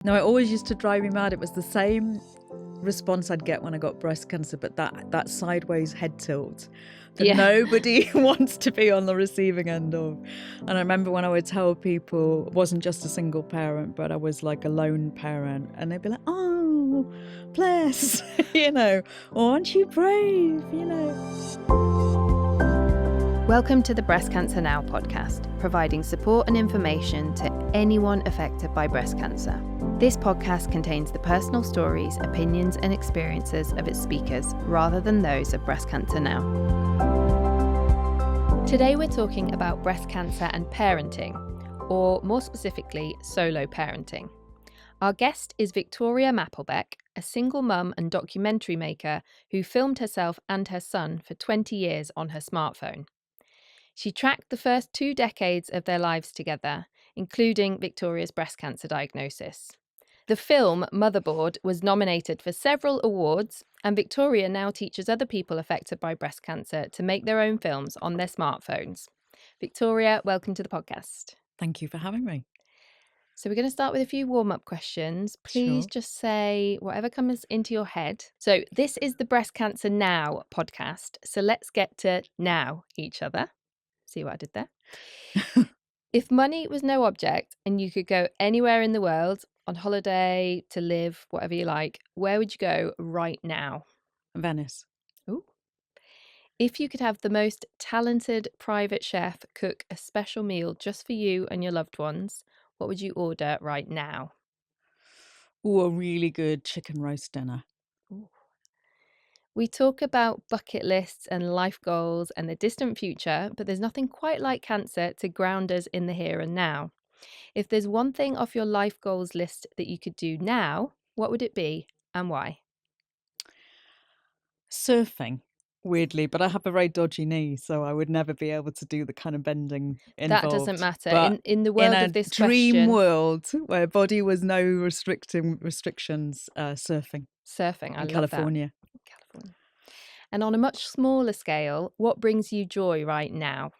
No, it always used to drive me mad. It was the same response I'd get when I got breast cancer, but that sideways head tilt that nobody wants to be on the receiving end of. And I remember when I would tell people I wasn't just a single parent, but I was like a lone parent, and they'd be like, "Oh, bless," or "Aren't you brave?" Welcome to the Breast Cancer Now podcast, providing support and information to anyone affected by breast cancer. This podcast contains the personal stories, opinions, and experiences of its speakers rather than those of Breast Cancer Now. Today we're talking about breast cancer and parenting, or more specifically, solo parenting. Our guest is Victoria Mapplebeck, a single mum and documentary maker who filmed herself and her son for 20 years on her smartphone. She tracked the first 2 decades of their lives together, including Victoria's breast cancer diagnosis. The film Motherboard was nominated for several awards, and Victoria now teaches other people affected by breast cancer to make their own films on their smartphones. Victoria, welcome to the podcast. Thank you for having me. So we're going to start with a few warm-up questions. Please just say whatever comes into your head. So this is the Breast Cancer Now podcast. So let's get to now each other. See what I did there? If money was no object and you could go anywhere in the world, on holiday, to live, whatever you like, where would you go right now? Venice. Ooh. If you could have the most talented private chef cook a special meal just for you and your loved ones, what would you order right now? Ooh, a really good chicken roast dinner. Ooh. We talk about bucket lists and life goals and the distant future, but there's nothing quite like cancer to ground us in the here and now. If there's one thing off your life goals list that you could do now, what would it be and why? Surfing, weirdly, but I have a very dodgy knee, so I would never be able to do the kind of bending involved. That doesn't matter. But In the world of this dream question, world where body was no restrictions, surfing. Surfing, I love California. that. California. And on a much smaller scale, what brings you joy right now?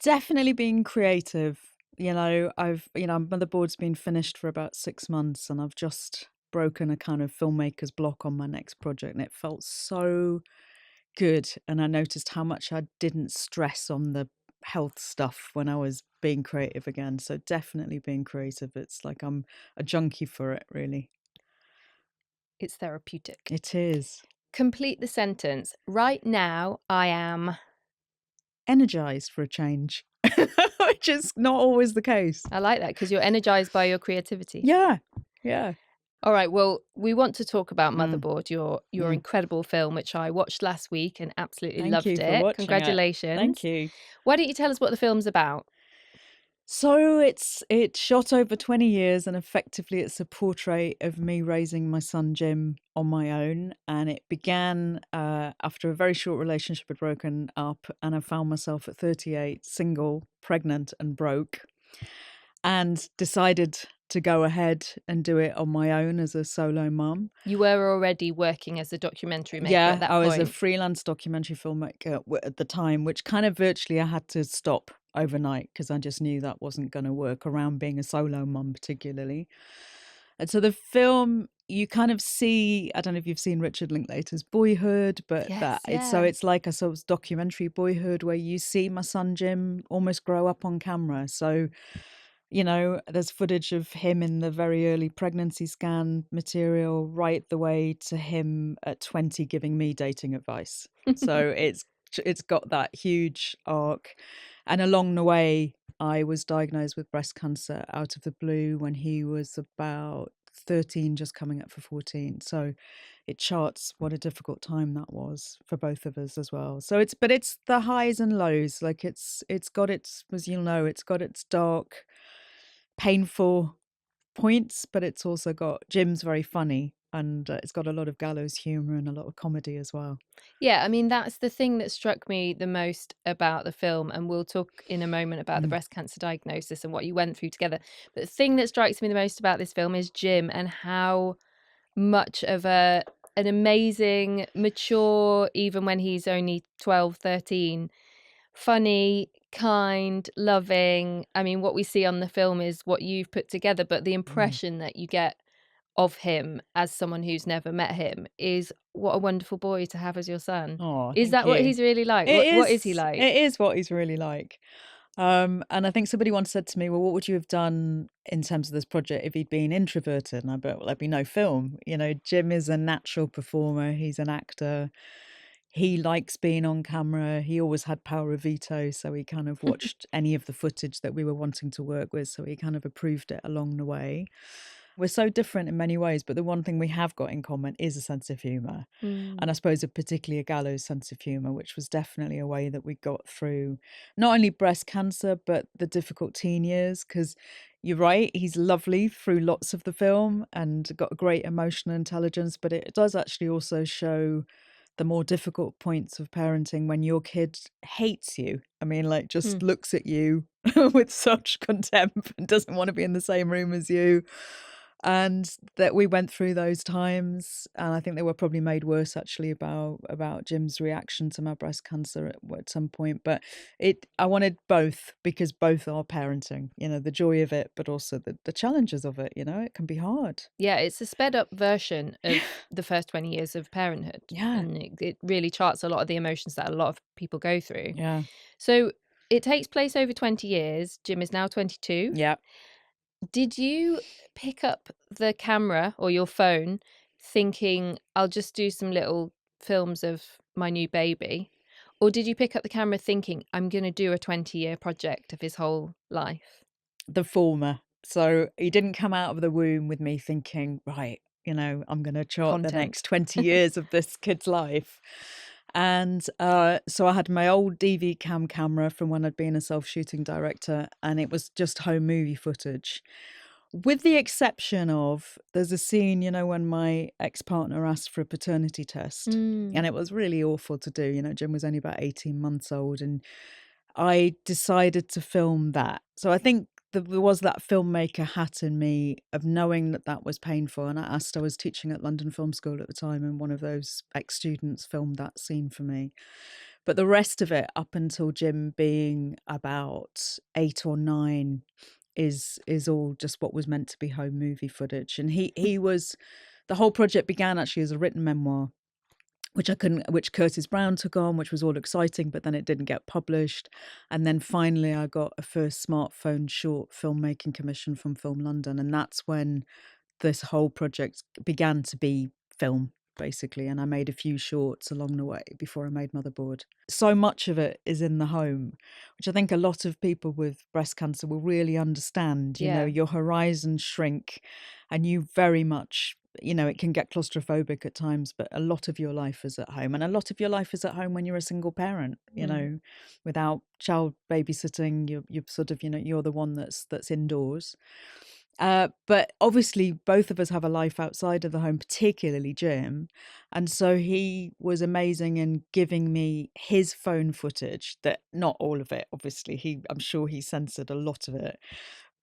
Definitely being creative. Motherboard's been finished for about 6 months, and I've just broken a kind of filmmaker's block on my next project, and it felt so good. And I noticed how much I didn't stress on the health stuff when I was being creative again. So definitely being creative. It's like I'm a junkie for it, really. It's therapeutic. It is. Complete the sentence. Right now, I am energized for a change, which is not always the case. I like that because you're energized by your creativity. Yeah. All right, well, we want to talk about Motherboard, your incredible film, which I watched last week and absolutely loved it. For watching Congratulations. it. Thank you. Why don't you tell us what the film's about? So it's shot over 20 years, and effectively it's a portrait of me raising my son Jim on my own. And it began after a very short relationship had broken up, and I found myself at 38, single, pregnant and broke, and decided to go ahead and do it on my own as a solo mum. You were already working as a documentary maker at that point. I was a freelance documentary filmmaker at the time, which kind of virtually I had to stop overnight because I just knew that wasn't going to work around being a solo mum particularly. And so the film, you kind of see, I don't know if you've seen Richard Linklater's Boyhood, but it's like a sort of documentary Boyhood where you see my son Jim almost grow up on camera. So there's footage of him in the very early pregnancy scan material right the way to him at 20 giving me dating advice. So it's got that huge arc. And along the way, I was diagnosed with breast cancer out of the blue when he was about 13, just coming up for 14. So it charts what a difficult time that was for both of us as well. So it's the highs and lows. Like it's got its, as you'll know, it's got its dark, painful points, but it's also got Jim's very funny. And it's got a lot of gallows humour and a lot of comedy as well. Yeah, I mean, that's the thing that struck me the most about the film. And we'll talk in a moment about the breast cancer diagnosis and what you went through together. But the thing that strikes me the most about this film is Jim and how much of an amazing, mature, even when he's only 12, 13, funny, kind, loving. I mean, what we see on the film is what you've put together, but the Mm. impression that you get of him as someone who's never met him is what a wonderful boy to have as your son. Oh, Is thank that what you. he's really like? It What is he is like? it is what he's really like. And I think somebody once said to me, "Well, what would you have done in terms of this project if he'd been introverted?" And I bet, "Well, there'd be no film." You know, Jim is a natural performer. He's an actor. He likes being on camera. He always had power of veto, so he kind of watched any of the footage that we were wanting to work with, so he kind of approved it along the way. We're so different in many ways, but the one thing we have got in common is a sense of humour. And I Mm. suppose a particularly a gallows sense of humour, which was definitely a way that we got through not only breast cancer, but the difficult teen years. Because you're right, he's lovely through lots of the film and got a great emotional intelligence, but it does actually also show the more difficult points of parenting when your kid hates you. I mean, like, just Mm. looks at you with such contempt and doesn't want to be in the same room as you. And that we went through those times, and I think they were probably made worse actually about Jim's reaction to my breast cancer at some point. But I wanted both because both are parenting, you know, the joy of it, but also the challenges of it. You know, it can be hard. Yeah, it's a sped up version of the first 20 years of parenthood. Yeah, And it really charts a lot of the emotions that a lot of people go through. yeah, So it takes place over 20 years. Jim is now 22. yeah. Did you pick up the camera or your phone thinking, I'll just do some little films of my new baby? Or did you pick up the camera thinking, I'm going to do a 20-year project of his whole life? The former. So he didn't come out of the womb with me thinking, right, you know, I'm going to chart the Content. next 20 years of this kid's life. And so I had my old DV cam camera from when I'd been a self-shooting director, and it was just home movie footage. With the exception of there's a scene, you know, when my ex-partner asked for a paternity test. Mm, And it was really awful to do. You know, Jim was only about 18 months old, and I decided to film that. So I think there was that filmmaker hat in me of knowing that that was painful. And I was teaching at London Film School at the time, and one of those ex-students filmed that scene for me. But the rest of it, up until Jim being about 8 or 9, is all just what was meant to be home movie footage. And he was the whole project began actually as a written memoir, which Curtis Brown took on, which was all exciting, but then it didn't get published. And then finally I got a first smartphone short filmmaking commission from Film London, and that's when this whole project began to be film, basically. And I made a few shorts along the way before I made Motherboard. So much of it is in the home, which I think a lot of people with breast cancer will really understand. You know, yeah. your horizons shrink, and you very much, you know, it can get claustrophobic at times, but a lot of your life is at home. And a lot of your life is at home when you're a single parent, you Mm. know, without child babysitting. You're sort of, you know, you're the one that's indoors. But obviously, both of us have a life outside of the home, particularly Jim. And so he was amazing in giving me his phone footage, that not all of it, obviously. I'm sure he censored a lot of it.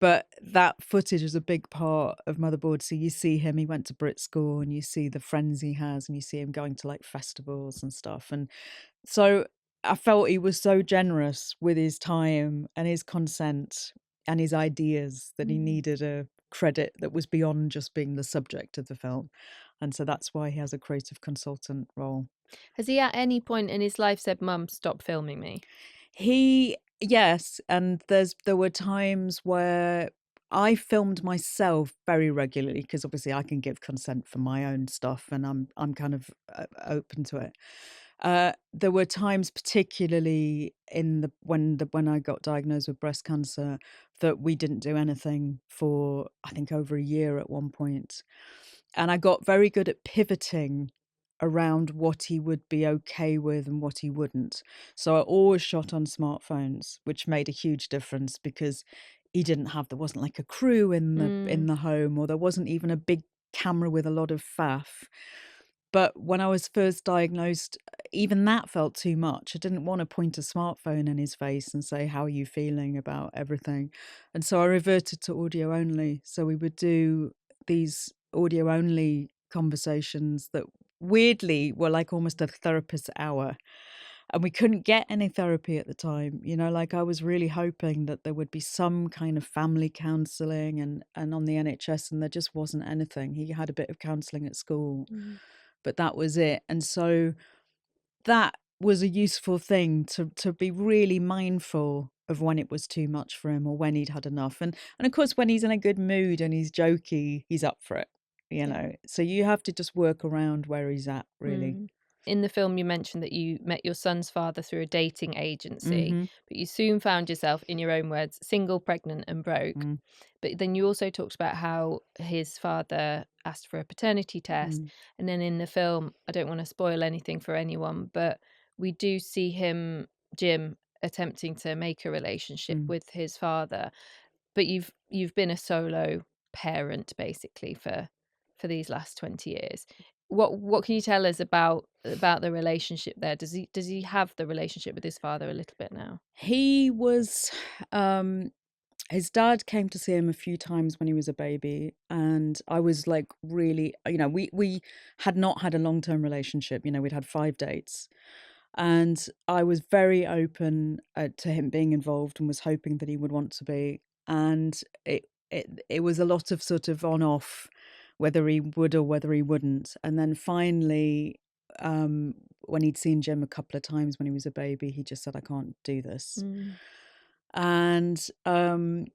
But that footage is a big part of Motherboard. So you see him, he went to Brit school, and you see the friends he has, and you see him going to like festivals and stuff. And so I felt he was so generous with his time and his consent and his ideas that he Mm. needed a credit that was beyond just being the subject of the film. And so that's why he has a creative consultant role. Has he at any point in his life said, Mum, stop filming me? Yes, and there were times where I filmed myself very regularly because obviously I can give consent for my own stuff, and I'm kind of open to it. There were times, particularly when I got diagnosed with breast cancer, that we didn't do anything for I think over a year at one point, and I got very good at pivoting around what he would be okay with and what he wouldn't. So I always shot on smartphones, which made a huge difference because there wasn't like a crew in Mm. the home, or there wasn't even a big camera with a lot of faff. But when I was first diagnosed, even that felt too much. I didn't want to point a smartphone in his face and say, "How are you feeling about everything?" And so I reverted to audio only. So we would do these audio only conversations that weirdly were like almost a therapist's hour. And we couldn't get any therapy at the time, you know, like I was really hoping that there would be some kind of family counselling and on the NHS, and there just wasn't anything. He had a bit of counselling at school, but that was it. And so that was a useful thing to be really mindful of when it was too much for him or when he'd had enough. And of course, when he's in a good mood and he's jokey, he's up for it, you know. So you have to just work around where he's at, really. In the film, you mentioned that you met your son's father through a dating agency, Mm-hmm. but you soon found yourself, in your own words, single, pregnant, and broke. Mm. But then you also talked about how his father asked for a paternity test. Mm. And then in the film, I don't want to spoil anything for anyone, but we do see him, Jim, attempting to make a relationship with his father. But you've been a solo parent basically for these last 20 years. What can you tell us about the relationship there? Does he have the relationship with his father a little bit now? He was, his dad came to see him a few times when he was a baby, and I was like really, you know, we had not had a long-term relationship. You know, we'd had 5 dates, and I was very open to him being involved and was hoping that he would want to be. And it was a lot of sort of on off, whether he would or whether he wouldn't. And then finally, when he'd seen Jim a couple of times when he was a baby, he just said, "I can't do this." And then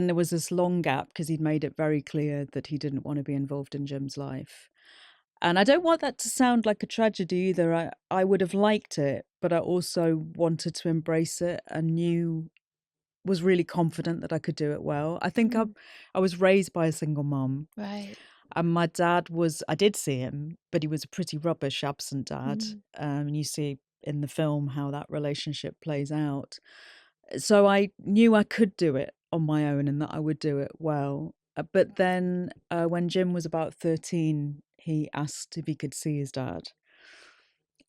there was this long gap because he'd made it very clear that he didn't want to be involved in Jim's life. And I don't want that to sound like a tragedy either. I would have liked it, but I also wanted to embrace it and was really confident that I could do it well. I think I was raised by a single mum. Right. And my dad I did see him, but he was a pretty rubbish absent dad. And you see in the film how that relationship plays out. So I knew I could do it on my own and that I would do it well. But then when Jim was about 13, he asked if he could see his dad.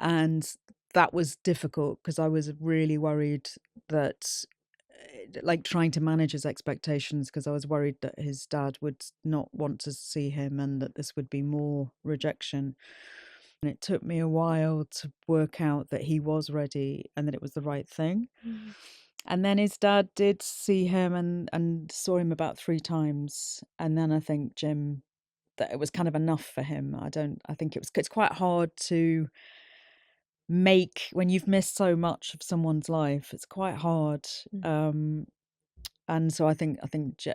And that was difficult because I was really worried that, like, trying to manage his expectations, because I was worried that his dad would not want to see him and that this would be more rejection. And it took me a while to work out that he was ready and that it was the right thing. And then his dad did see him and saw him about 3 times. And then I think Jim, that it was kind of enough for him. I think it's quite hard to make when you've missed so much of someone's life. It's quite hard. And so I think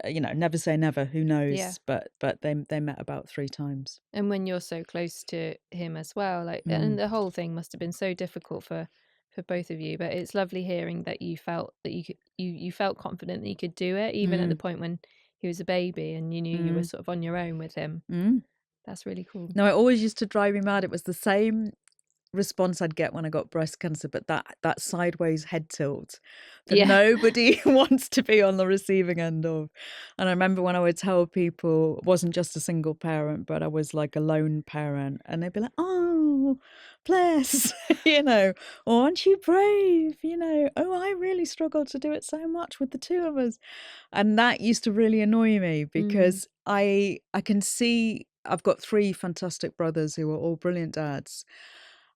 you know, never say never. Who knows? Yeah. But they met about 3 times. And when you're so close to him as well, like, and the whole thing must have been so difficult for both of you. But it's lovely hearing that you felt that you felt confident that you could do it, even at the point when he was a baby and you knew you were sort of on your own with him. That's really cool. No, it always used to drive me mad. It was the same response I'd get when I got breast cancer, but that sideways head tilt that nobody wants to be on the receiving end of. And I remember when I would tell people it wasn't just a single parent, but I was like a lone parent, and they'd be like, "Oh, bless," you know, or "Aren't you brave?" You know, "Oh, I really struggled to do it so much with the 2 of us." And that used to really annoy me because I can see I've got 3 fantastic brothers who are all brilliant dads.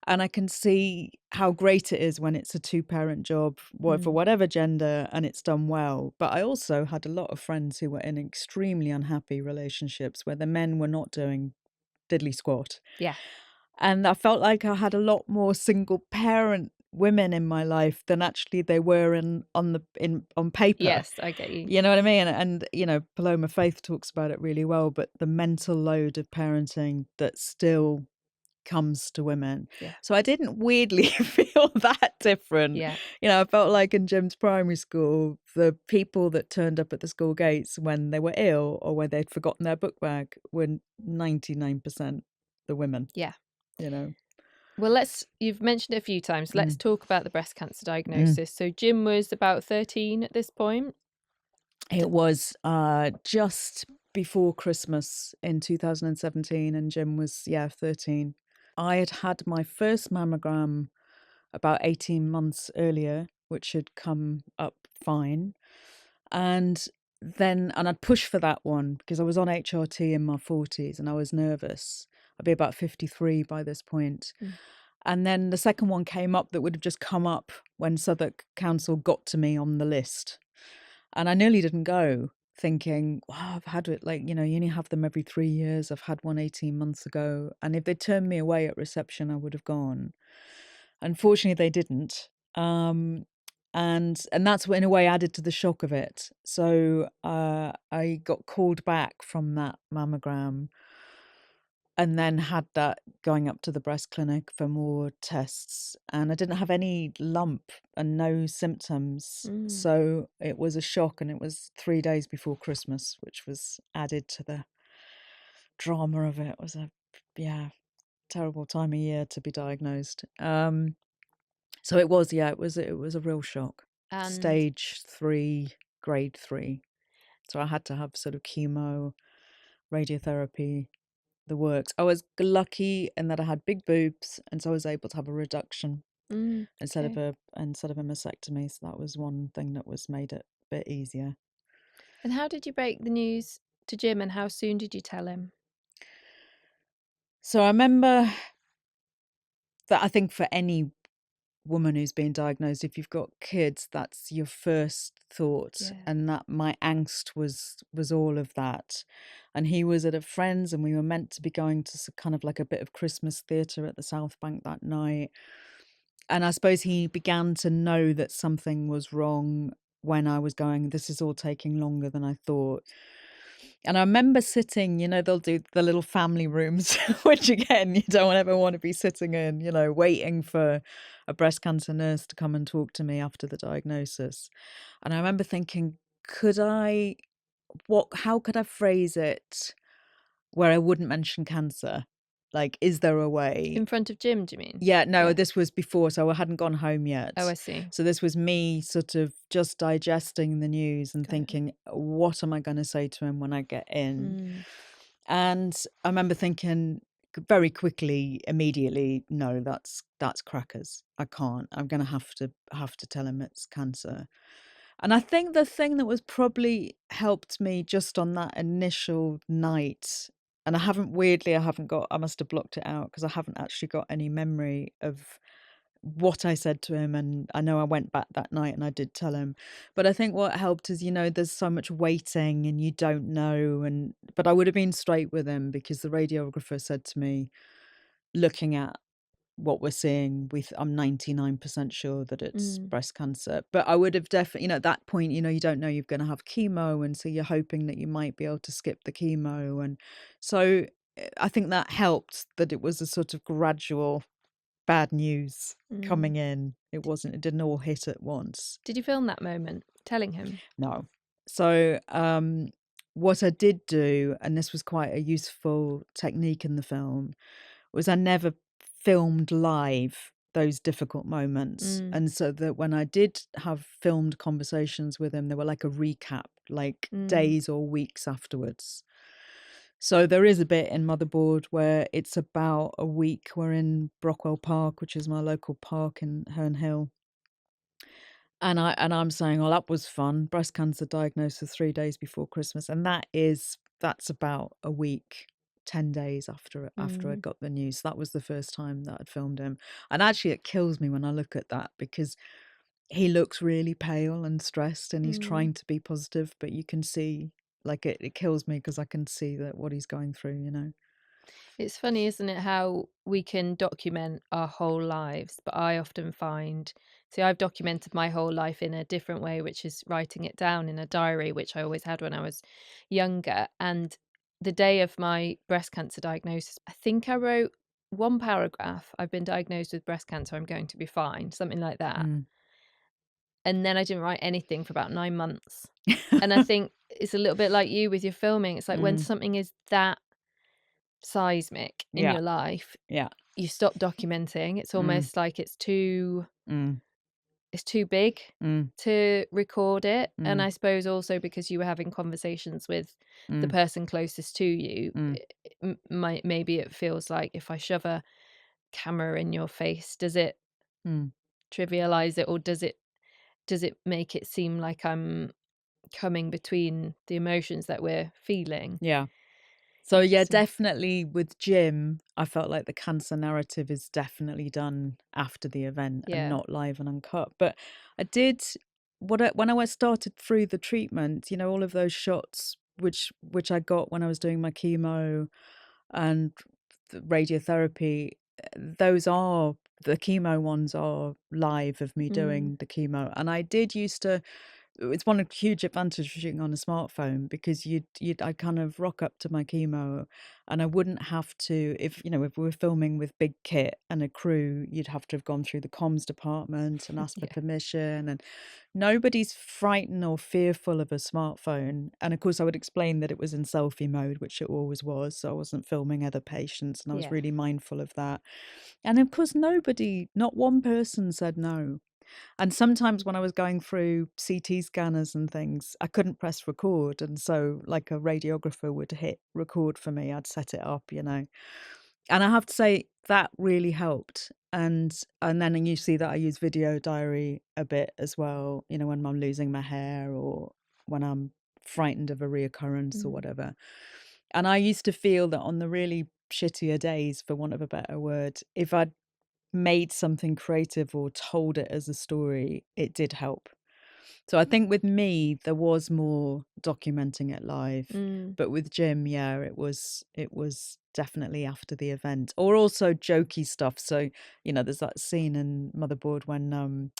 And I can see how great it is when it's a 2-parent job, for whatever gender, and it's done well. But I also had a lot of friends who were in extremely unhappy relationships where the men were not doing diddly squat. Yeah. And I felt like I had a lot more single parent women in my life than actually they were on paper. Yes, I get you. You know what I mean? And you know, Paloma Faith talks about it really well, but the mental load of parenting that still comes to women. Yeah. So I didn't weirdly feel that different. Yeah. You know, I felt like in Jim's primary school, the people that turned up at the school gates when they were ill or when they'd forgotten their book bag were 99% the women. Yeah. You know. Well, you've mentioned it a few times. Let's talk about the breast cancer diagnosis. So Jim was about 13 at this point. It was just before Christmas in 2017, and Jim was 13. I had my first mammogram about 18 months earlier, which had come up fine. And I'd push for that one because I was on HRT in my 40s and I was nervous. I'd be about 53 by this point. And then the second one came up that would have just come up when Southwark Council got to me on the list. And I nearly didn't go, thinking, wow, I've had it, like, you know, you only have them every 3 years. I've had one 18 months ago. And if they turned me away at reception, I would have gone. Unfortunately, they didn't. And that's in a way added to the shock of it. So I got called back from that mammogram and then had that going up to the breast clinic for more tests. And I didn't have any lump and no symptoms. So it was a shock. And it was 3 days before Christmas, which was added to the drama of it. It was a, yeah, terrible time of year to be diagnosed. So it was, yeah, it was a real shock. And Stage 3, grade 3. So I had to have sort of chemo, radiotherapy, the works. I was lucky in that I had big boobs, and so I was able to have a reduction instead of okay. a mastectomy. So that was one thing that was made it a bit easier. And how did you break the news to Jim, and how soon did you tell him? So I remember that I think for any woman who's been diagnosed, if you've got kids, that's your first thought. Yeah. And that my angst was all of that. And he was at a friend's, and we were meant to be going to kind of like a bit of Christmas theatre at the South Bank that night. And I suppose he began to know that something was wrong when I was going, this is all taking longer than I thought. And I remember sitting, you know, they'll do the little family rooms, which again, you don't ever want to be sitting in, you know, waiting for a breast cancer nurse to come and talk to me after the diagnosis. And I remember thinking, how could I phrase it where I wouldn't mention cancer? Like, is there a way? In front of Jim, do you mean? Yeah, no, Yeah. this was before, so I hadn't gone home yet. Oh, I see. So this was me sort of just digesting the news and Got it. thinking, what am I going to say to him when I get in? And I remember thinking very quickly, immediately, no, that's crackers. I can't. I'm going to have to tell him it's cancer. And I think the thing that was probably helped me just on that initial night, and I must have blocked it out because I haven't actually got any memory of what I said to him. And I know I went back that night and I did tell him. But I think what helped is, you know, there's so much waiting and you don't know. But I would have been straight with him because the radiographer said to me, looking at what we're seeing, I'm 99% sure that it's breast cancer. But I would have definitely, you know, at that point, you know, you don't know you're going to have chemo. And so you're hoping that you might be able to skip the chemo. And so I think that helped, that it was a sort of gradual bad news coming in. It didn't all hit at once. Did you film that moment, telling him? No. So what I did do, and this was quite a useful technique in the film, was I never filmed live those difficult moments. And so that when I did have filmed conversations with him, they were like a recap, like days or weeks afterwards. So there is a bit in Motherboard where it's about a week. We're in Brockwell Park, which is my local park in Herne Hill. And I'm saying, oh, that was fun. Breast cancer diagnosis 3 days before Christmas. And that's about a week, 10 days after I got the news. That was the first time that I'd filmed him. And actually it kills me when I look at that because he looks really pale and stressed and he's trying to be positive, but you can see, like, it kills me because I can see that what he's going through, you know. It's funny, isn't it, how we can document our whole lives, but I often find, see, I've documented my whole life in a different way, which is writing it down in a diary, which I always had when I was younger. And the day of my breast cancer diagnosis, I think I wrote one paragraph: I've been diagnosed with breast cancer, I'm going to be fine, something like that. And then I didn't write anything for about 9 months. And I think it's a little bit like you with your filming. It's like when something is that seismic in your life, you stop documenting. It's almost like it's too big to record it. And I suppose also because you were having conversations with the person closest to you, maybe it feels like if I shove a camera in your face, does it trivialize it, or does it make it seem like I'm coming between the emotions that we're feeling? Yeah. So yeah, Interesting. definitely with Jim, I felt like the cancer narrative is definitely done after the event and Yeah. not live and uncut. But I did when I started through the treatment, you know, all of those shots which I got when I was doing my chemo and the radiotherapy, those are the chemo ones are live of me Mm. doing the chemo. And I did used to it's one of huge advantage of shooting on a smartphone because I kind of rock up to my chemo and I wouldn't have to if you know if we were filming with big kit and a crew you'd have to have gone through the comms department and asked for Yeah. permission and nobody's frightened or fearful of a smartphone. And of course I would explain that it was in selfie mode, which it always was, so I wasn't filming other patients and I was Yeah. really mindful of that. And of course not one person said no. And sometimes when I was going through CT scanners and things, I couldn't press record. And so, like, a radiographer would hit record for me. I'd set it up, you know. And I have to say, that really helped. And then you see that I use video diary a bit as well, you know, when I'm losing my hair or when I'm frightened of a reoccurrence or Mm. whatever. And I used to feel that on the really shittier days, for want of a better word, if I'd made something creative or told it as a story, it did help. So I think with me, there was more documenting it live. Mm. But with Jim, yeah, it was definitely after the event. Or also jokey stuff. So, you know, there's that scene in Motherboard when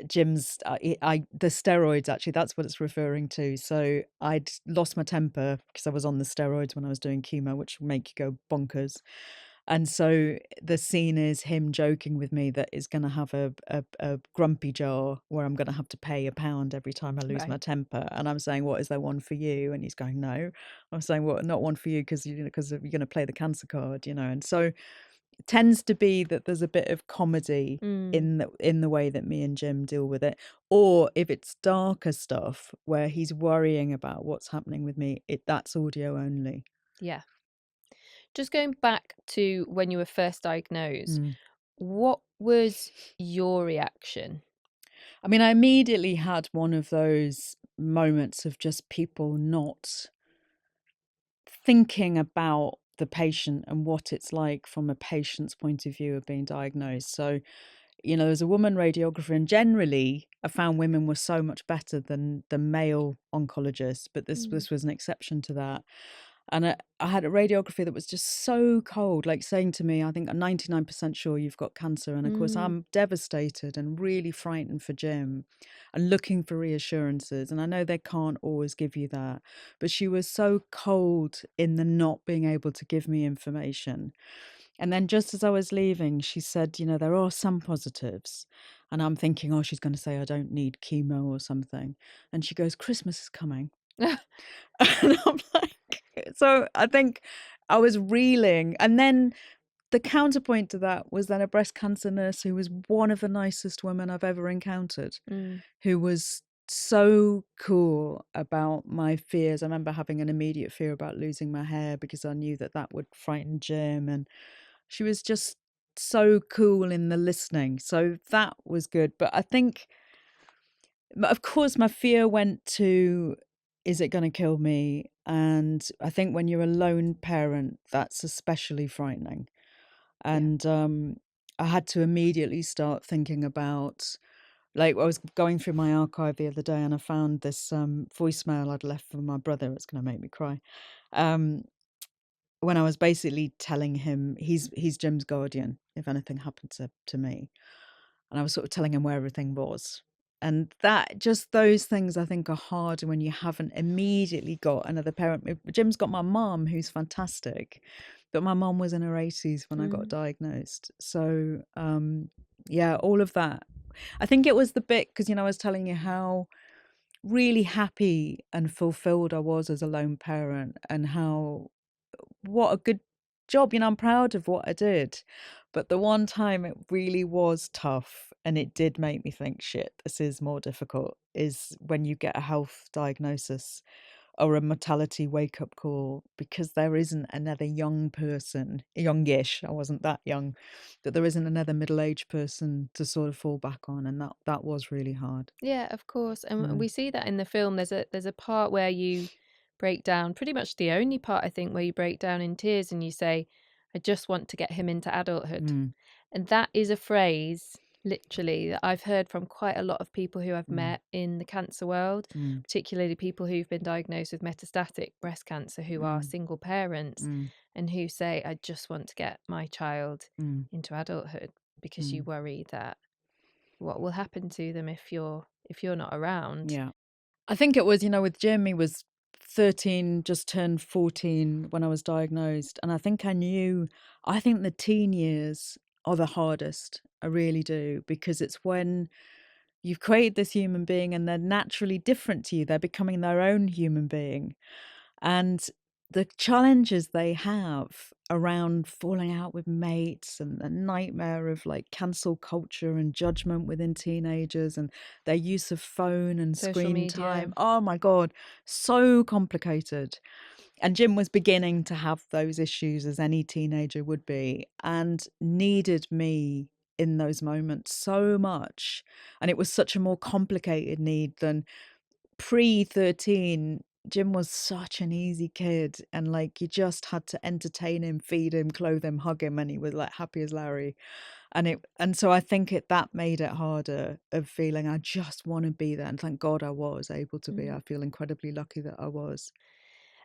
Jim's the steroids actually that's what it's referring to. So I'd lost my temper because I was on the steroids when I was doing chemo, which make you go bonkers. And so the scene is him joking with me that is going to have a grumpy jar where I'm going to have to pay £1 every time I lose my Right. temper. And I'm saying, "What is there one for you?" And he's going, "No." I'm saying, "What? Not one for you because because you're going to play the cancer card, you know." And so it tends to be that there's a bit of comedy Mm. in the way that me and Jim deal with it. Or if it's darker stuff where he's worrying about what's happening with me, that's audio only. Yeah. Just going back to when you were first diagnosed, Mm. what was your reaction? I mean, I immediately had one of those moments of just people not thinking about the patient and what it's like from a patient's point of view of being diagnosed. So, you know, there's a woman radiographer, and generally, I found women were so much better than the male oncologists, but this Mm. this was an exception to that. And I had a radiography that was just so cold, like saying to me, "I think I'm 99% sure you've got cancer." And of course, Mm. I'm devastated and really frightened for Jim and looking for reassurances. And I know they can't always give you that, but she was so cold in the not being able to give me information. And then just as I was leaving, she said, "You know, there are some positives." And I'm thinking, oh, she's going to say I don't need chemo or something. And she goes, "Christmas is coming." And I'm like, so I think I was reeling. And then the counterpoint to that was then a breast cancer nurse who was one of the nicest women I've ever encountered, Mm. who was so cool about my fears. I remember having an immediate fear about losing my hair because I knew that that would frighten Jim. And she was just so cool in the listening. So that was good. But I think, of course, my fear went to, is it going to kill me? And I think when you're a lone parent, that's especially frightening. Yeah. And I had to immediately start thinking about, like, I was going through my archive the other day and I found this voicemail I'd left for my brother. It's going to make me cry. Um, when I was basically telling him he's Jim's guardian if anything happened to me. And I was sort of telling him where everything was. And that just those things I think are harder when you haven't immediately got another parent. Jim's got my mum who's fantastic, but my mum was in her 80s when I got Mm. diagnosed. So yeah, all of that. I think it was the bit because I was telling you how really happy and fulfilled I was as a lone parent and how what a good job. I'm proud of what I did. But the one time it really was tough and it did make me think, shit, this is more difficult, is when you get a health diagnosis or a mortality wake up call because there isn't another young person, youngish, I wasn't that young, but there isn't another middle aged person to sort of fall back on. And that was really hard. Yeah, of course. And Mm. we see that in the film. There's a part where you break down, pretty much the only part I think where you break down in tears and you say, I just want to get him into adulthood. Mm, And that is a phrase, literally, that I've heard from quite a lot of people who I've mm, met in the cancer world, mm, particularly people who've been diagnosed with metastatic breast cancer, who are mm, single parents, mm, and who say, I just want to get my child mm, into adulthood because you mm. worry that what will happen to them if you're not around. Yeah. I think it was, with Jim, he was 13, just turned 14 when I was diagnosed. And I think I think the teen years are the hardest. I really do, because it's when you've created this human being and they're naturally different to you. They're becoming their own human being. And the challenges they have around falling out with mates and the nightmare of like cancel culture and judgment within teenagers and their use of phone and Social screen media. time. Oh my God, so complicated. And Jim was beginning to have those issues as any teenager would be, and needed me in those moments so much. And it was such a more complicated need than pre-13. Jim was such an easy kid, and like you just had to entertain him, feed him, clothe him, hug him, and he was like happy as Larry. And so I think that made it harder, of feeling I just want to be there. And thank God I was able to be. Mm. I feel incredibly lucky that I was.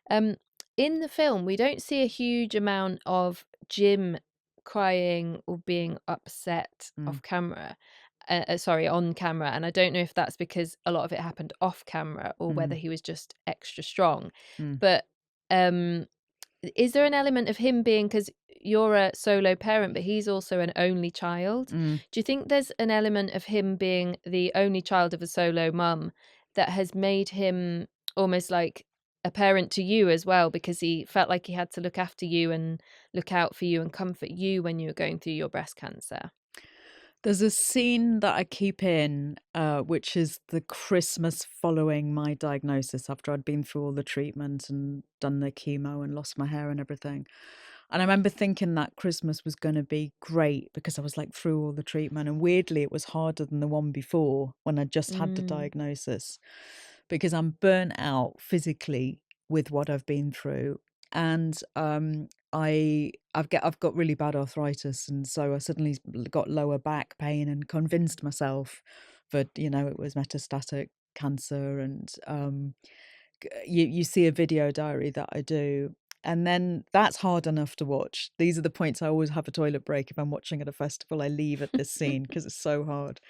Um, in the film, we don't see a huge amount of Jim crying or being upset Mm, off camera. Sorry, on camera. And I don't know if that's because a lot of it happened off camera or whether mm, he was just extra strong. mm, But um, is there an element of him being, because you're a solo parent, but he's also an only child? mm. Do you think there's an element of him being the only child of a solo mum that has made him almost like a parent to you as well, because he felt like he had to look after you and look out for you and comfort you when you were going through your breast cancer? There's a scene that I keep in, which is the Christmas following my diagnosis, after I'd been through all the treatment and done the chemo and lost my hair and everything. And I remember thinking that Christmas was going to be great because I was like through all the treatment. And weirdly, it was harder than the one before when I just had the Mm, diagnosis, because I'm burnt out physically with what I've been through. And I've got really bad arthritis, and so I suddenly got lower back pain and convinced myself that it was metastatic cancer. And you see a video diary that I do, and then that's hard enough to watch. These are the points I always have a toilet break if I'm watching at a festival. I leave at this scene because it's so hard.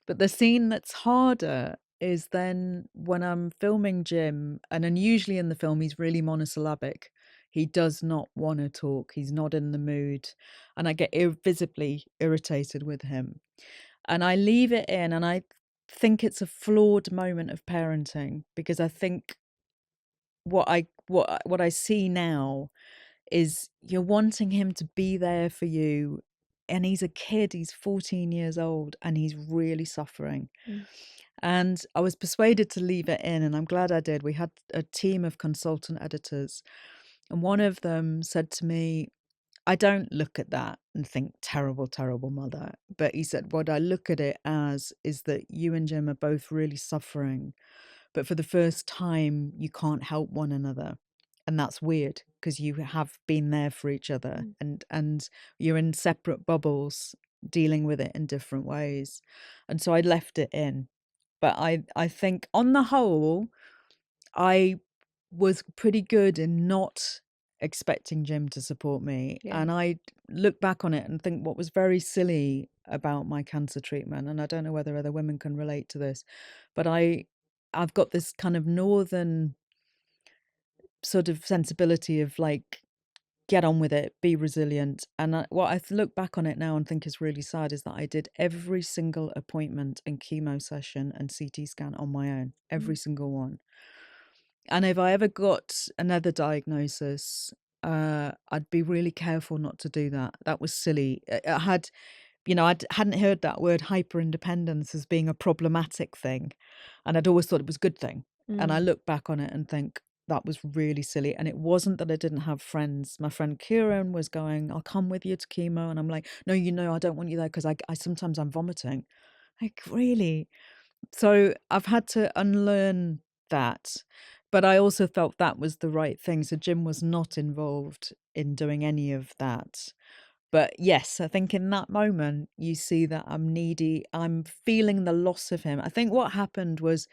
But the scene that's harder is then when I'm filming Jim, and then usually in the film he's really monosyllabic. He does not want to talk. He's not in the mood, and I get visibly irritated with him. And I leave it in, and I think it's a flawed moment of parenting, because I think what I see now is you're wanting him to be there for you, and he's a kid. He's 14 years old and he's really suffering. mm, And I was persuaded to leave it in, and I'm glad I did. We had a team of consultant editors, and one of them said to me, I don't look at that and think terrible, terrible mother. But he said, what I look at it as is that you and Jim are both really suffering, but for the first time, you can't help one another. And that's weird, because you have been there for each other, mm, and you're in separate bubbles dealing with it in different ways. And so I left it in. But I think on the whole, I was pretty good in not expecting Jim to support me. yeah. And I look back on it and think what was very silly about my cancer treatment, and I don't know whether other women can relate to this, but I've got this kind of northern sort of sensibility of like, get on with it, be resilient. And what I look back on it now and think is really sad is that I did every single appointment and chemo session and CT scan on my own, every Mm, single one. And if I ever got another diagnosis, I'd be really careful not to do that. That was silly. I had, I hadn't heard that word hyper independence as being a problematic thing, and I'd always thought it was a good thing. And I mm, look back on it and think that was really silly. And it wasn't that I didn't have friends. My friend Kieran was going, "I'll come with you to chemo," and I'm like, "No, I don't want you there because I sometimes I'm vomiting." Like, really? So I've had to unlearn that. But I also felt that was the right thing. So Jim was not involved in doing any of that. But yes, I think in that moment, you see that I'm needy. I'm feeling the loss of him. I think what happened was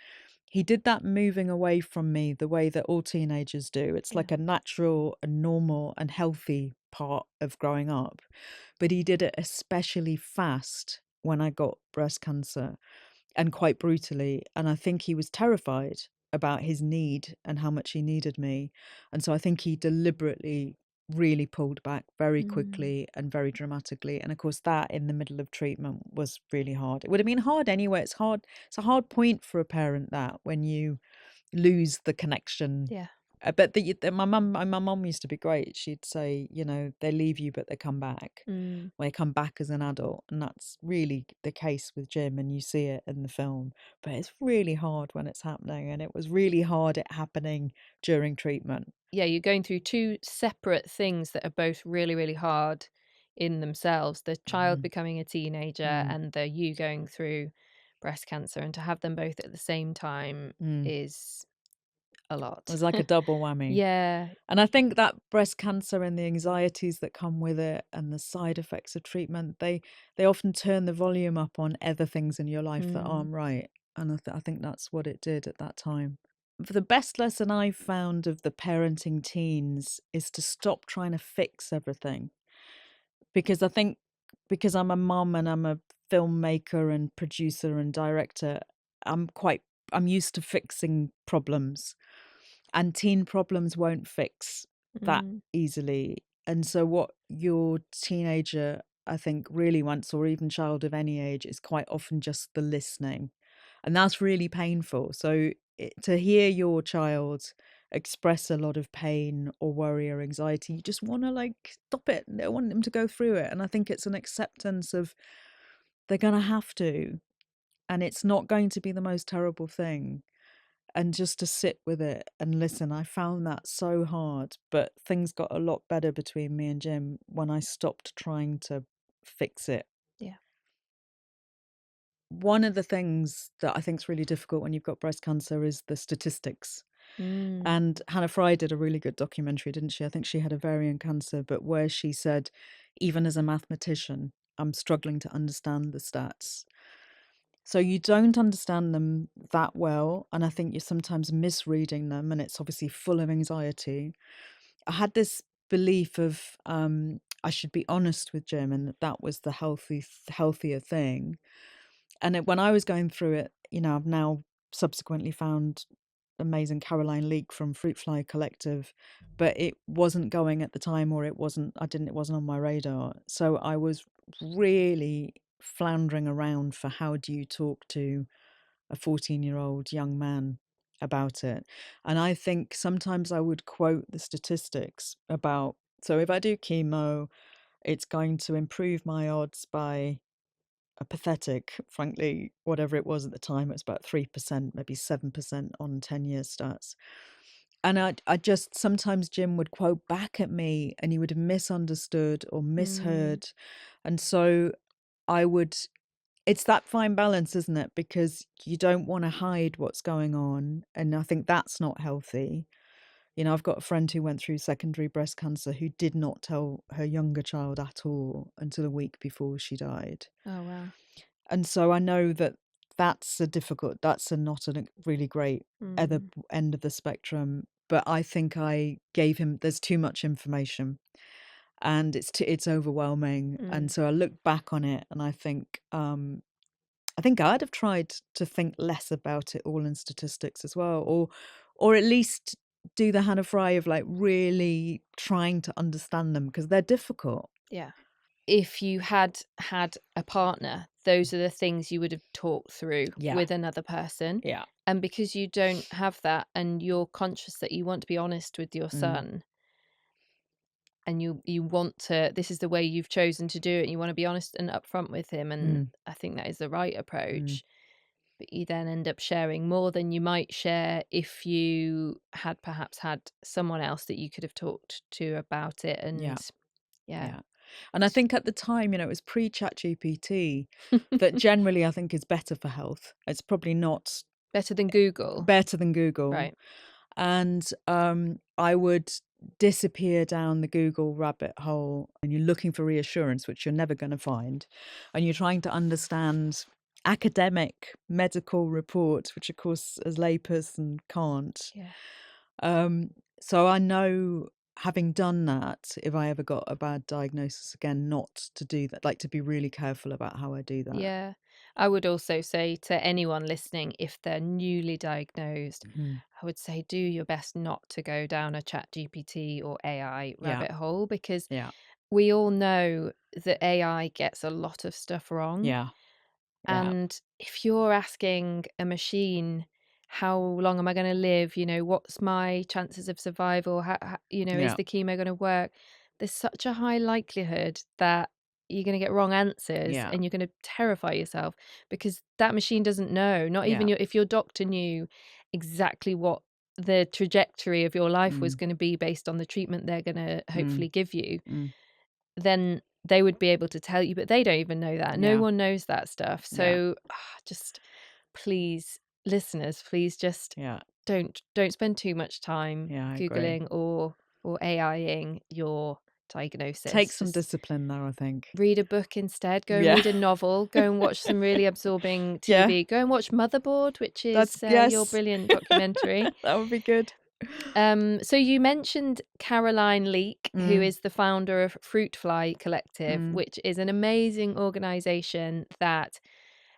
he did that moving away from me the way that all teenagers do. It's Yeah. like a natural and normal and healthy part of growing up. But he did it especially fast when I got breast cancer, and quite brutally. And I think he was terrified about his need and how much he needed me. And so I think he deliberately really pulled back very Mm. quickly and very dramatically. And of course, that in the middle of treatment was really hard. It would have been hard anyway. It's hard. It's a hard point for a parent, that when you lose the connection. Yeah. But my mum used to be great. She'd say, you know, they leave you, but they come back. Mm. They come back as an adult, and that's really the case with Jim, and you see it in the film. But it's really hard when it's happening, and it was really hard it happening during treatment. Yeah, you're going through two separate things that are both really, really hard in themselves. The child Mm, becoming a teenager mm, and the you going through breast cancer, and to have them both at the same time mm. is a It lot. was like a double whammy. Yeah. And I think that breast cancer and the anxieties that come with it and the side effects of treatment, they often turn the volume up on other things in your life that Mm. aren't right. And I think that's what it did at that time. For the best lesson I found of the parenting teens is to stop trying to fix everything. Because I think, because I'm a mum and I'm a filmmaker and producer and director, I'm quite I'm used to fixing problems, and teen problems won't fix that Mm. easily. And so what your teenager, I think, really wants, or even child of any age, is quite often just the listening. And that's really painful. So to hear your child express a lot of pain or worry or anxiety, you just want to like stop it. I don't want them to go through it. And I think it's an acceptance of they're going to have to, and it's not going to be the most terrible thing. And just to sit with it and listen. I found that so hard, but things got a lot better between me and Jim when I stopped trying to fix it. Yeah. One of the things that I think is really difficult when you've got breast cancer is the statistics. Mm. And Hannah Fry did a really good documentary, didn't she? I think she had ovarian cancer, but where she said, even as a mathematician, I'm struggling to understand the stats. So you don't understand them that well, and I think you're sometimes misreading them, and it's obviously full of anxiety. I had this belief of I should be honest with Jim, and that was the healthier thing. And when I was going through it, you know, I've now subsequently found amazing Caroline Leak from Fruitfly Collective, but it wasn't going at the time, or it wasn't on my radar. So I was really floundering around for how do you talk to a 14-year-old young man about it. And I think sometimes I would quote the statistics about, so if I do chemo, it's going to improve my odds by a pathetic, frankly, whatever it was at the time, it was about 3%, maybe 7% on 10-year stats. And I just, sometimes Jim would quote back at me and he would have misunderstood or Mm. misheard. And so I would, it's that fine balance, isn't it? Because you don't want to hide what's going on. And I think that's not healthy. You know, I've got a friend who went through secondary breast cancer who did not tell her younger child at all until a week before she died. Oh, wow. And so I know that that's a not a really great other Mm. end of the spectrum. But I think I gave him, there's too much information and it's overwhelming. Mm. And so I look back on it and I think I'd have tried to think less about it all in statistics as well, or at least do the Hannah Fry of like really trying to understand them because they're difficult. Yeah. If you had had a partner, those are the things you would have talked through Yeah, with another person. yeah, And because you don't have that and you're conscious that you want to be honest with your mm, son, and you want to, this is the way you've chosen to do it, and you want to be honest and upfront with him, and mm, I think that is the right mm, approach. But you then end up sharing more than you might share if you had perhaps had someone else that you could have talked to about it. yeah. And yeah. Yeah. And I think at the time, you know, it was pre-ChatGPT that generally I think is better for health. It's probably not Better than Google. better than Google. Right. And I would disappear down the Google rabbit hole, and you're looking for reassurance, which you're never going to find. And you're trying to understand academic medical reports, which, of course, as layperson can't. Yeah. So I know, having done that, if I ever got a bad diagnosis again, not to do that, like to be really careful about how I do that. Yeah. I would also say to anyone listening, if they're newly diagnosed, Mhm. I would say do your best not to go down a chat GPT or AI Yeah. rabbit hole, because Yeah. we all know that AI gets a lot of stuff wrong. Yeah. Yeah. And if you're asking a machine, how long am I going to live? What's my chances of survival? Is Yeah. the chemo going to work? There's such a high likelihood that you're going to get wrong answers Yeah. and you're going to terrify yourself, because that machine doesn't know. Not even Yeah. if your doctor knew exactly what the trajectory of your life was Mm. going to be based on the treatment they're going to Mm. hopefully give you, Mm. then they would be able to tell you, but they don't even know that. No Yeah. one knows that stuff. Yeah. So just please, listeners, please just Yeah. don't spend too much time Yeah. I agree. Googling or AIing your Take diagnosis. some Just discipline, though, I think. read a book instead. Go and Yeah. read a novel. Go and watch some really absorbing Yeah. TV. Go and watch Motherboard, which That's is your yes. brilliant documentary. That would be good. So you mentioned Caroline Leak, who Mm. is the founder of Fruitfly Collective, Mm. which is an amazing organization that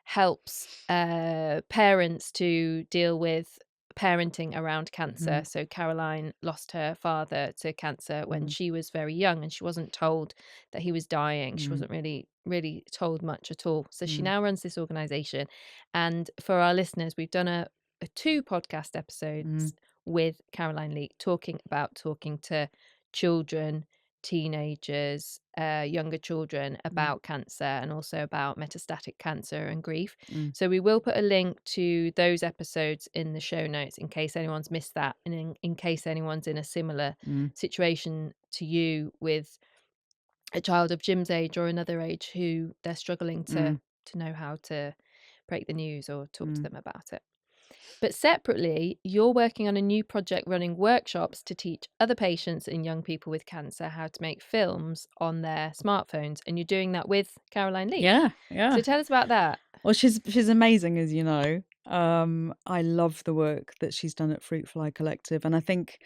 helps parents to deal with parenting around cancer. Mhm. So Caroline lost her father to cancer when Mm. she was very young, and she wasn't told that he was dying. She Mm. wasn't really told much at all. So she Mm. now runs this organization. And for our listeners, we've done a two podcast Mm. episodes with Caroline Leak talking to children, teenagers, younger children Mm. about cancer, and also about metastatic cancer and grief. Mm. So we will put a link to those episodes in the show notes in case anyone's missed that, and in case anyone's in a similar Mm. situation to you with a child of Jim's age or another age who they're struggling to Mm. know how to break the news or talk to Mm. them about it. But separately, you're working on a new project running workshops to teach other patients and young people with cancer how to make films on their smartphones. And you're doing that with Caroline Leak. Yeah. Yeah. So tell us about that. Well, she's amazing, as you know. I love the work that she's done at Fruitfly Collective, and I think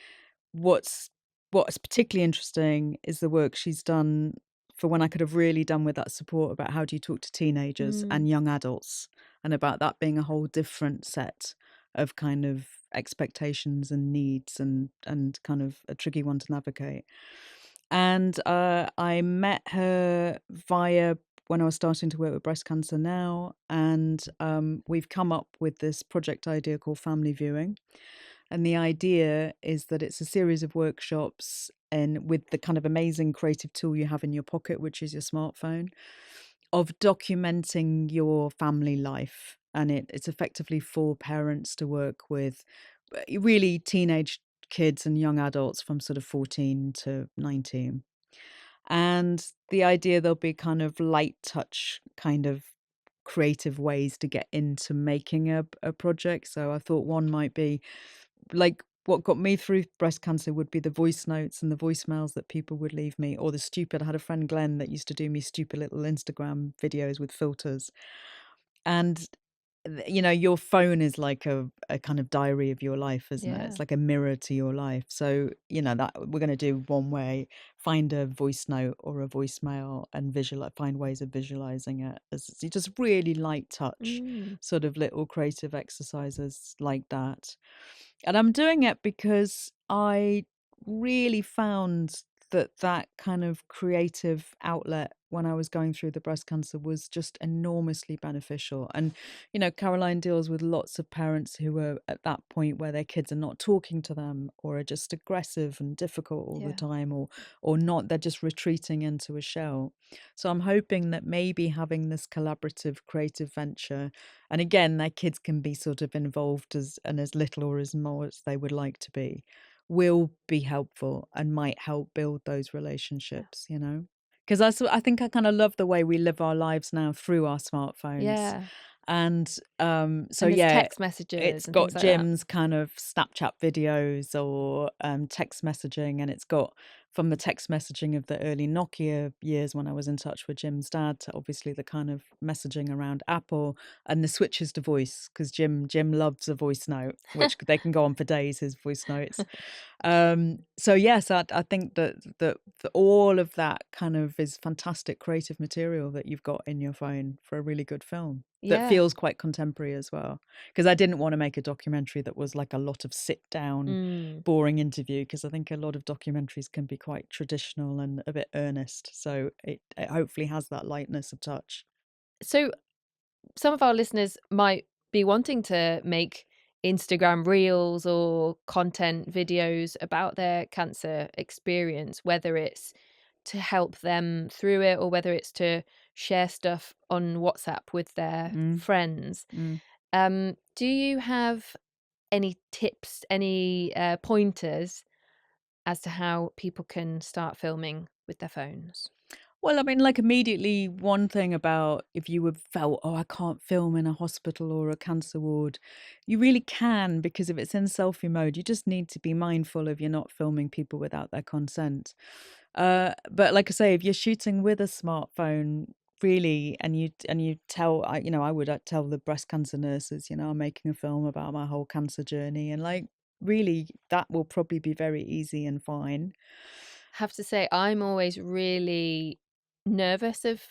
what's what's particularly interesting is the work she's done for when I could have really done with that support about how do you talk to teenagers Mm, and young adults, and about that being a whole different set of kind of expectations and needs, and kind of a tricky one to navigate. And I met her via when I was starting to work with breast cancer now, and we've come up with this project idea called family viewing. And the idea is that it's a series of workshops, and with the kind of amazing creative tool you have in your pocket, which is your smartphone, of documenting your family life. And it's effectively for parents to work with really teenage kids and young adults from sort of 14 to 19. And the idea there'll be kind of light touch kind of creative ways to get into making a project. So I thought one might be like what got me through breast cancer would be the voice notes and the voicemails that people would leave me, or I had a friend, Glenn, that used to do me stupid little Instagram videos with filters. And your phone is like a kind of diary of your life, isn't it? yeah. It's like a mirror to your life. So, that we're going to do one way, find a voice note or a voicemail and find ways of visualizing it as just really light touch, Mm, sort of little creative exercises like that. And I'm doing it because I really found that kind of creative outlet when I was going through the breast cancer was just enormously beneficial. And, Caroline deals with lots of parents who are at that point where their kids are not talking to them, or are just aggressive and difficult all the yeah. time, or not, they're just retreating into a shell. So I'm hoping that maybe having this collaborative creative venture, and again, their kids can be sort of involved as little or as more as they would like to be, will be helpful and might help build those Yeah. relationships, because I think I kind of love the way we live our lives now through our smartphones. Yeah. And so And there's yeah, text messages it's and things got like that. Jim's kind of Snapchat videos or text messaging, and it's got from the text messaging of the early Nokia years when I was in touch with Jim's dad to obviously the kind of messaging around Apple and the switches to voice, because Jim loves a voice note, which they can go on for days, his voice notes. So yes, I think that all of that kind of is fantastic creative material that you've got in your phone for a really good film that Yeah. feels quite contemporary as well. Because I didn't want to make a documentary that was like a lot of sit down, Mm. boring interview, because I think a lot of documentaries can be quite traditional and a bit earnest. So it hopefully has that lightness of touch. So some of our listeners might be wanting to make Instagram reels or content videos about their cancer experience, whether it's to help them through it or whether it's to share stuff on WhatsApp with their Mm, friends. mm. Do you have any tips, any pointers as to how people can start filming with their phones? Well, I mean, like immediately, one thing about if you would felt, oh, I can't film in a hospital or a cancer ward, you really can, because if it's in selfie mode, you just need to be mindful of you're not filming people without their consent. But like I say, if you're shooting with a smartphone, really, and you tell, I would tell the breast cancer nurses, I'm making a film about my whole cancer journey, and like really, that will probably be very easy and fine. Have to say, I'm always really nervous of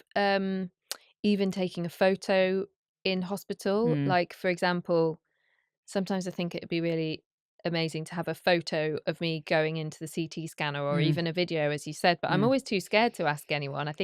even taking a photo in hospital. Mm, Like, for example, sometimes I think it'd be really amazing to have a photo of me going into the CT scanner or mm, even a video, as you said, but I'm mm. always too scared to ask anyone. I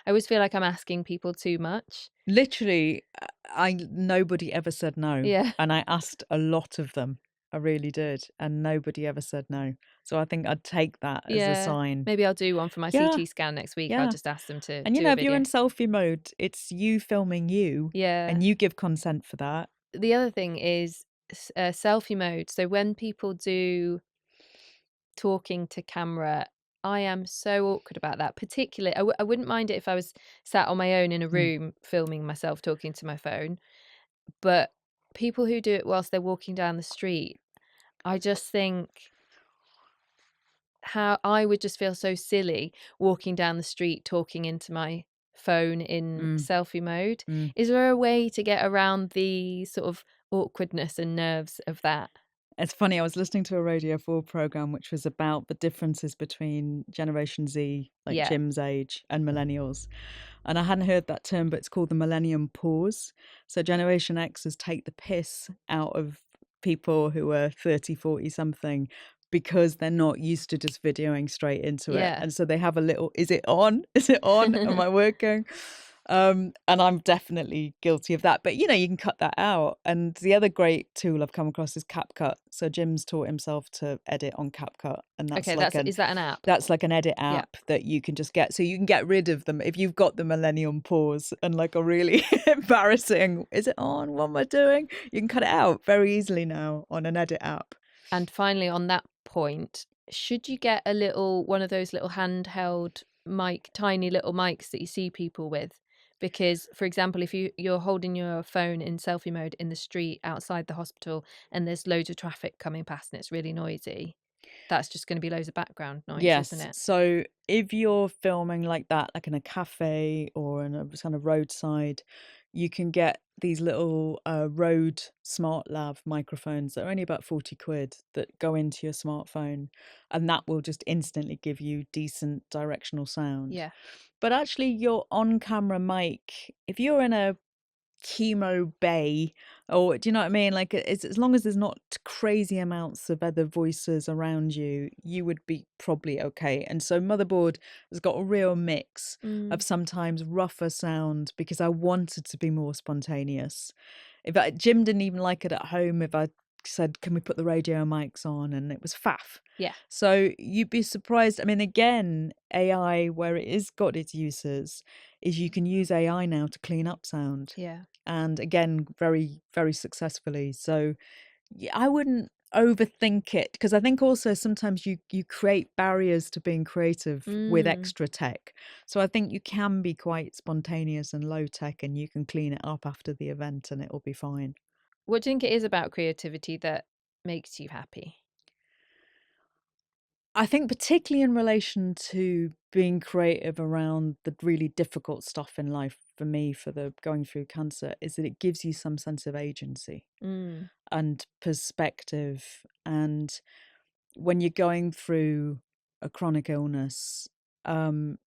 always feel like I'm asking people too much. Literally, I nobody ever said no, Yeah. and I asked a lot of them. I really did, and nobody ever said no. So I think I'd take that as a Yeah. sign. Maybe I'll do one for my Yeah, CT scan next week. I'll yeah. just ask them to And do a if you're video. in selfie mode, it's you filming you, Yeah. and you give consent for that. The other thing is selfie mode. So when people do talking to camera, I am so awkward about that. Particularly, I wouldn't mind it if I was sat on my own in a Mm, room filming myself talking to my phone, but people who do it whilst they're walking down the street, I just think how I would just feel so silly walking down the street talking into my phone in mm, selfie mode. mm. Is there a way to get around the sort of awkwardness and nerves of that? It's funny, I was listening to a Radio 4 program which was about the differences between Generation Z, like Yeah. Jim's age, and millennials. And I hadn't heard that term, but it's called the millennium pause. So Generation Xers take the piss out of people who are 30, 40 something because they're not used to just videoing straight into it. Yeah. And so they have a little, is it on? Is it on? Am I working? And I'm definitely guilty of that. But you can cut that out. And the other great tool I've come across is CapCut. So Jim's taught himself to edit on CapCut, and Okay, is that an app? that's like an edit Yeah. app that you can just get. So you can get rid of them if you've got the millennium pause and like a really embarrassing, is it on? What am I doing? You can cut it out very easily now on an edit app. And finally, on that point, should you get one of those little handheld tiny little mics that you see people with? Because, for example, if you're holding your phone in selfie mode in the street outside the hospital and there's loads of traffic coming past and it's really noisy, that's just going to be loads of background noise, isn't Yes. it? So if you're filming like that, like in a cafe or in a kind of roadside, you can get these little Rode Smart Lav microphones that are only about 40 quid that go into your smartphone, and that will just instantly give you decent directional sound. Yeah. But actually, your on camera mic, if you're in a chemo bay, or do you know what I mean, like it's, as long as there's not crazy amounts of other voices around you, you would be probably okay. And so Motherboard has got a real mix of Mm. sometimes rougher sound, because I wanted to be more spontaneous. Jim didn't even like it at home if I said, can we put the radio mics on, and it was faff. Yeah. So you'd be surprised. I mean, again, AI, where it is got its uses, is you can use AI now to clean up sound, Yeah. and again, very, very successfully. So yeah, I wouldn't overthink it, because I think also sometimes you create barriers to being creative with extra tech. So I think you can be quite spontaneous and low tech, and you can clean it up after the event and it'll be fine. What do you think it is about creativity that makes you happy? I think particularly in relation to being creative around the really difficult stuff in life for me, for the going through cancer, is that it gives you some sense of agency Mm, and perspective. And when you're going through a chronic illness, um,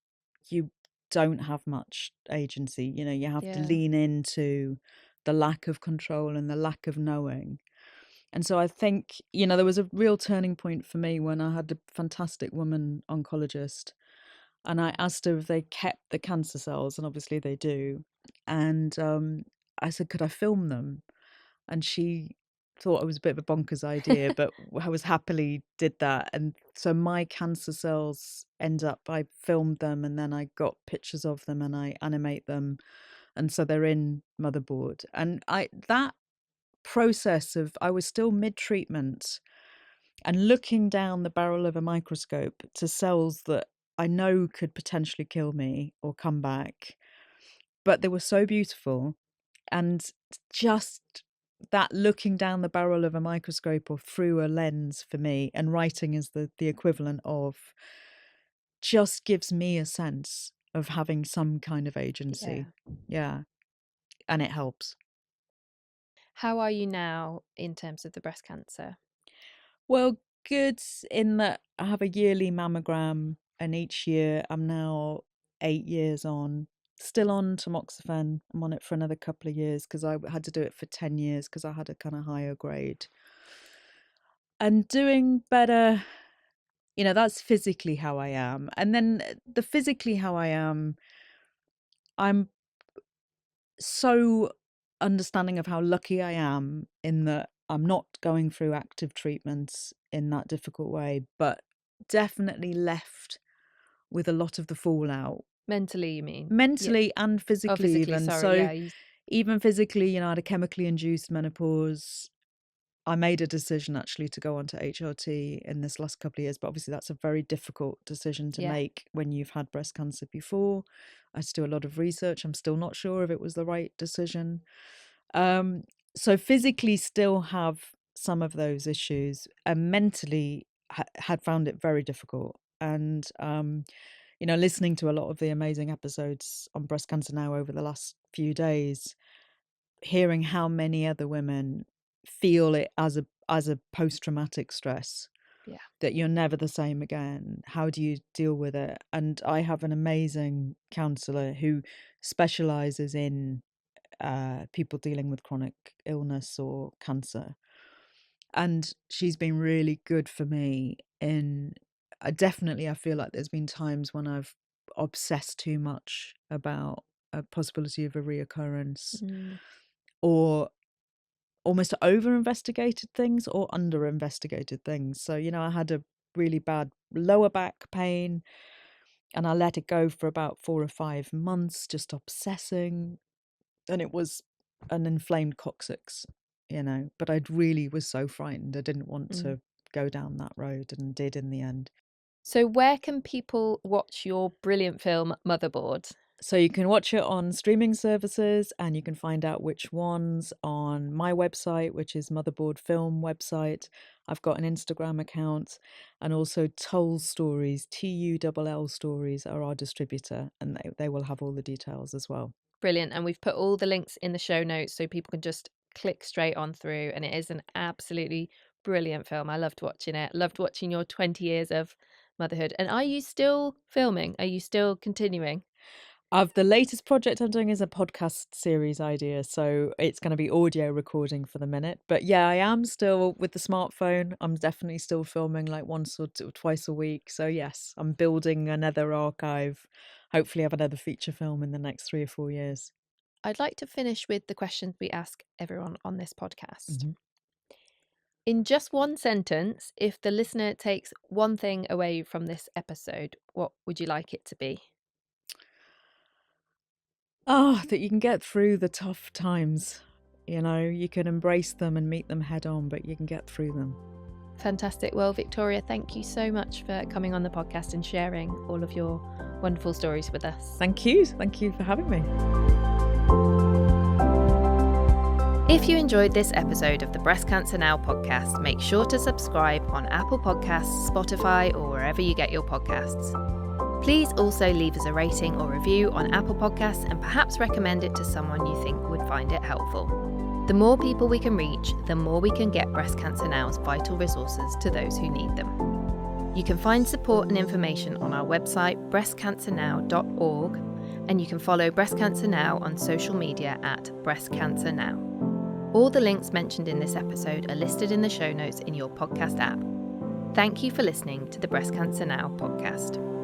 you don't have much agency. You know, you have to yeah. lean into the lack of control and the lack of knowing. And so I think, there was a real turning point for me when I had a fantastic woman oncologist, and I asked her if they kept the cancer cells, and obviously they do. And I said, could I film them? And she thought it was a bit of a bonkers idea, but I was happily did that. And so my cancer cells end up, I filmed them and then I got pictures of them and I animate them. And so they're in Motherboard. And that process of, I was still mid-treatment and looking down the barrel of a microscope to cells that I know could potentially kill me or come back, but they were so beautiful. And just that looking down the barrel of a microscope or through a lens for me, and writing is the equivalent of, just gives me a sense of having some kind of Yeah. agency. Yeah. And it helps. How are you now in terms of the breast cancer? Well, good in that I have a yearly mammogram, and each year I'm now 8 years on, still on tamoxifen. I'm on it for another couple of years because I had to do it for 10 years because I had a kind of higher grade. And doing better, that's physically how I am. And then the physically how I am, I'm so understanding of how lucky I am in that I'm not going through active treatments in that difficult way, but definitely left with a lot of the fallout Mentally, you mean? Yeah. mentally and Oh, physically physically, even. sorry. So Yeah. You, even physically, I had a chemically induced menopause. I made a decision actually to go on to HRT in this last couple of years, but obviously that's a very difficult decision to yeah. make when you've had breast cancer before. I had to do a lot of research. I'm still not sure if it was the right decision. Um, so physically still have some of those issues, and mentally had found it very difficult. And listening to a lot of the amazing episodes on breast cancer now over the last few days, hearing how many other women feel it as a post-traumatic stress, Yeah. that you're never the same again. How do you deal with it? And I have an amazing counselor who specializes in people dealing with chronic illness or cancer, and she's been really good for me in, definitely I feel like there's been times when I've obsessed too much about a possibility of a reoccurrence, Mm. or almost over investigated things or under investigated things. So, I had a really bad lower back pain and I let it go for about 4 or 5 months, just obsessing. And it was an inflamed coccyx, but I really was so frightened. I didn't want Mm. to go down that road, and did in the end. So, where can people watch your brilliant film, Motherboard? So you can watch it on streaming services, and you can find out which ones on my website, which is Motherboard Film website. I've got an Instagram account, and also Toll Stories, TULL Stories, are our distributor, and they will have all the details as well. Brilliant. And we've put all the links in the show notes so people can just click straight on through. And it is an absolutely brilliant film. I loved watching it. Loved watching your 20 years of motherhood. And are you still filming? Are you still continuing? The latest project I'm doing is a podcast series idea, so it's going to be audio recording for the minute. But yeah, I am still with the smartphone. I'm definitely still filming like once or twice a week. So yes, I'm building another archive. Hopefully, have another feature film in the next 3 or 4 years. I'd like to finish with the questions we ask everyone on this podcast. Mm-hmm. In just one sentence, if the listener takes one thing away from this episode, what would you like it to be? Oh, that you can get through the tough times You know, you can embrace them and meet them head on, but you can get through them. Fantastic. Well, Victoria, thank you so much for coming on the podcast and sharing all of your wonderful stories with us. Thank you. Thank you for having me. If you enjoyed this episode of the Breast Cancer Now podcast, make sure to subscribe on Apple Podcasts, Spotify, or wherever you get your podcasts. Please also leave us a rating or review on Apple Podcasts and perhaps recommend it to someone you think would find it helpful. The more people we can reach, the more we can get Breast Cancer Now's vital resources to those who need them. You can find support and information on our website, breastcancernow.org, and you can follow Breast Cancer Now on social media at Breast Cancer Now. All the links mentioned in this episode are listed in the show notes in your podcast app. Thank you for listening to the Breast Cancer Now podcast.